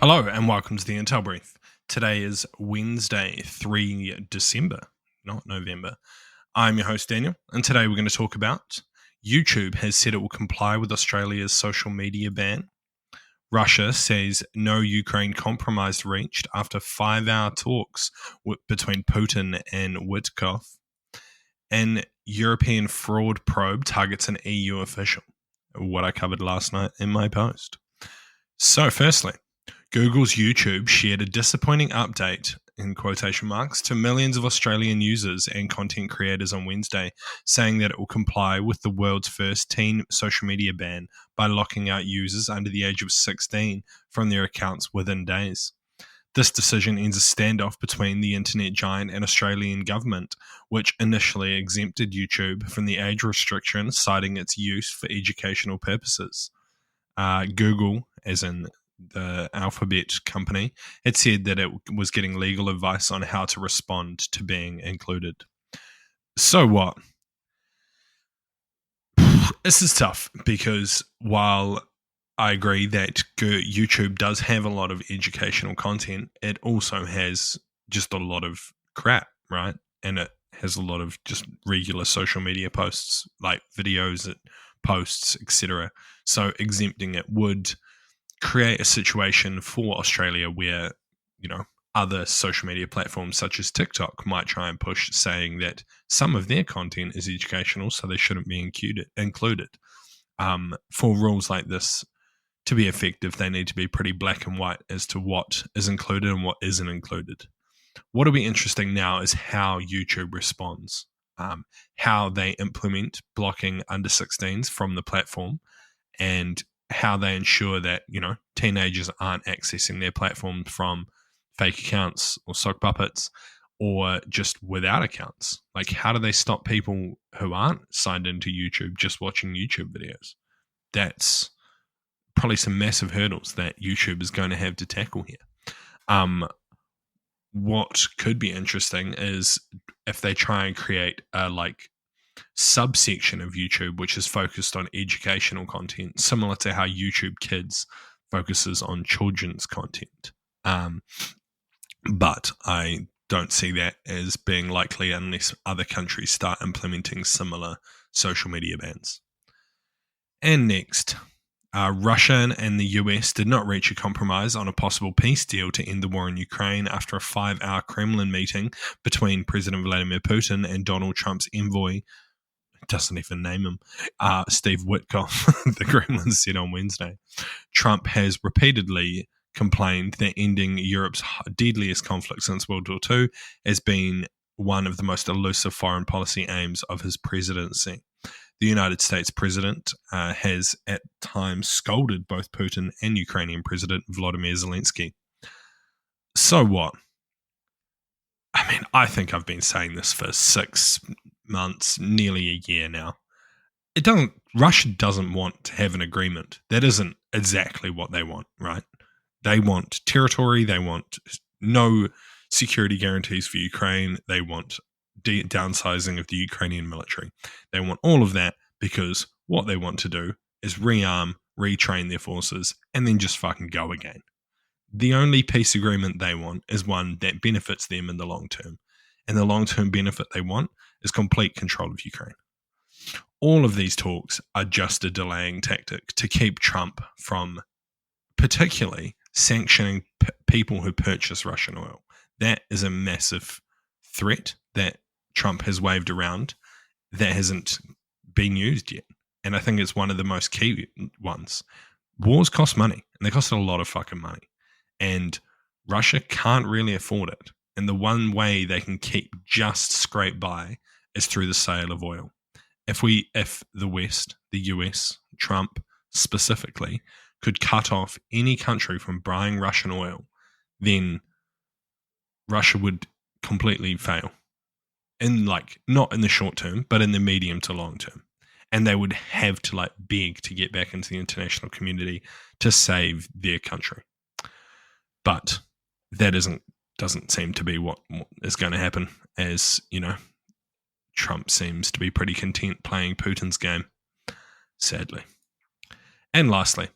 Hello and welcome to the Intel Brief. Today is Wednesday, 3 December, not November. I'm your host, Daniel, and today we're going to talk about YouTube has said it will comply with Australia's social media ban. Russia says no Ukraine compromise reached after 5-hour talks between Putin and Witkoff. And European fraud probe targets an EU official, what I covered last night in my post. So firstly, Google's YouTube shared a disappointing update, in quotation marks, to millions of Australian users and content creators on Wednesday, saying that it will comply with the world's first teen social media ban by locking out users under the age of 16 from their accounts within days. This decision ends a standoff between the internet giant and Australian government, which initially exempted YouTube from the age restriction, citing its use for educational purposes. Google, as in the Alphabet company, had said that it was getting legal advice on how to respond to being included. So what? This is tough because while I agree that YouTube does have a lot of educational content, it also has just a lot of crap, right? And it has a lot of just regular social media posts, like videos, posts, etc. So exempting it would create a situation for Australia where, other social media platforms such as TikTok might try and push saying that some of their content is educational, so they shouldn't be included. For rules like this to be effective, they need to be pretty black and white as to what is included and what isn't included. What'll be interesting now is how YouTube responds, how they implement blocking under 16s from the platform, and how they ensure that, teenagers aren't accessing their platform from fake accounts or sock puppets or just without accounts. Like, how do they stop people who aren't signed into YouTube just watching YouTube videos? That's probably some massive hurdles that YouTube is going to have to tackle here. What could be interesting is if they try and create a subsection of YouTube which is focused on educational content, similar to how YouTube Kids focuses on children's content. But I don't see that as being likely unless other countries start implementing similar social media bans. And next, Russia and the US did not reach a compromise on a possible peace deal to end the war in Ukraine after a 5-hour Kremlin meeting between President Vladimir Putin and Donald Trump's envoy, doesn't even name him, Steve Witkoff, the Kremlin said on Wednesday. Trump has repeatedly complained that ending Europe's deadliest conflict since World War II has been one of the most elusive foreign policy aims of his presidency. The United States president has at times scolded both Putin and Ukrainian President Volodymyr Zelensky. So what? I mean, I think I've been saying this for 6 months, nearly a year now. Russia doesn't want to have an agreement. That isn't exactly what they want, right? They want territory. They want no security guarantees for Ukraine. They want downsizing of the Ukrainian military. They want all of that because what they want to do is rearm, retrain their forces, and then just fucking go again. The only peace agreement they want is one that benefits them in the long term. And the long-term benefit they want is complete control of Ukraine. All of these talks are just a delaying tactic to keep Trump from particularly sanctioning people who purchase Russian oil. That is a massive threat that Trump has waved around that hasn't been used yet. And I think it's one of the most key ones. Wars cost money, and they cost a lot of fucking money. And Russia can't really afford it. And the one way they can just scrape by is through the sale of oil. If the West, the US, Trump specifically, could cut off any country from buying Russian oil, then Russia would completely fail. Not in the short term, but in the medium to long term. And they would have to beg to get back into the international community to save their country. But that doesn't seem to be what is going to happen, as, Trump seems to be pretty content playing Putin's game, sadly. And lastly,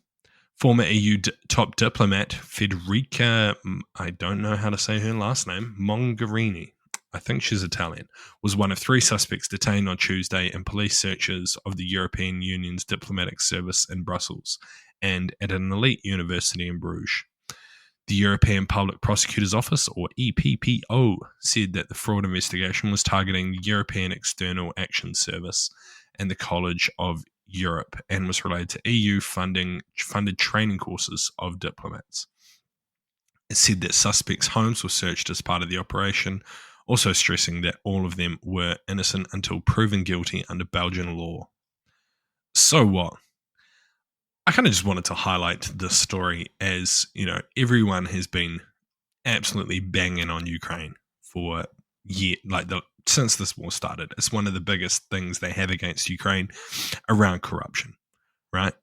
Former EU top diplomat Federica, I don't know how to say her last name, Mogherini, I think she's Italian, was one of 3 suspects detained on Tuesday in police searches of the European Union's diplomatic service in Brussels and at an elite university in Bruges. The European Public Prosecutor's Office, or EPPO, said that the fraud investigation was targeting the European External Action Service and the College of Europe and was related to EU funded training courses of diplomats. It said that suspects' homes were searched as part of the operation, also stressing that all of them were innocent until proven guilty under Belgian law. So what? I kind of just wanted to highlight this story as, everyone has been absolutely banging on Ukraine for since this war started. It's one of the biggest things they have against Ukraine around corruption, right?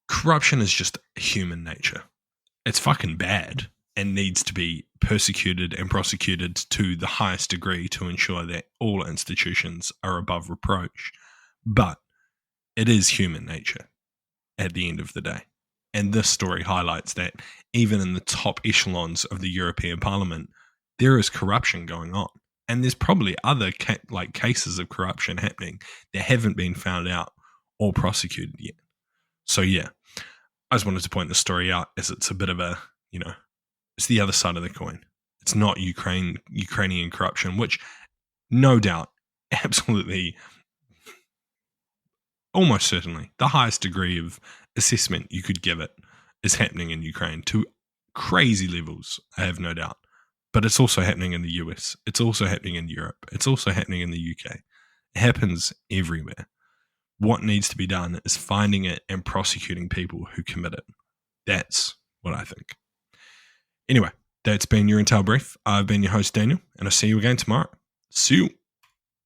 Corruption is just human nature. It's fucking bad and needs to be persecuted and prosecuted to the highest degree to ensure that all institutions are above reproach. But it is human nature at the end of the day. And this story highlights that even in the top echelons of the European Parliament, there is corruption going on. And there's probably other cases of corruption happening that haven't been found out or prosecuted yet. So yeah, I just wanted to point this story out as it's a bit of a, it's the other side of the coin. It's not Ukrainian corruption, which no doubt, absolutely, almost certainly, the highest degree of assessment you could give it is happening in Ukraine to crazy levels, I have no doubt. But it's also happening in the US. It's also happening in Europe. It's also happening in the UK. It happens everywhere. What needs to be done is finding it and prosecuting people who commit it. That's what I think. Anyway, that's been your Intel Brief. I've been your host, Daniel, and I'll see you again tomorrow. See you.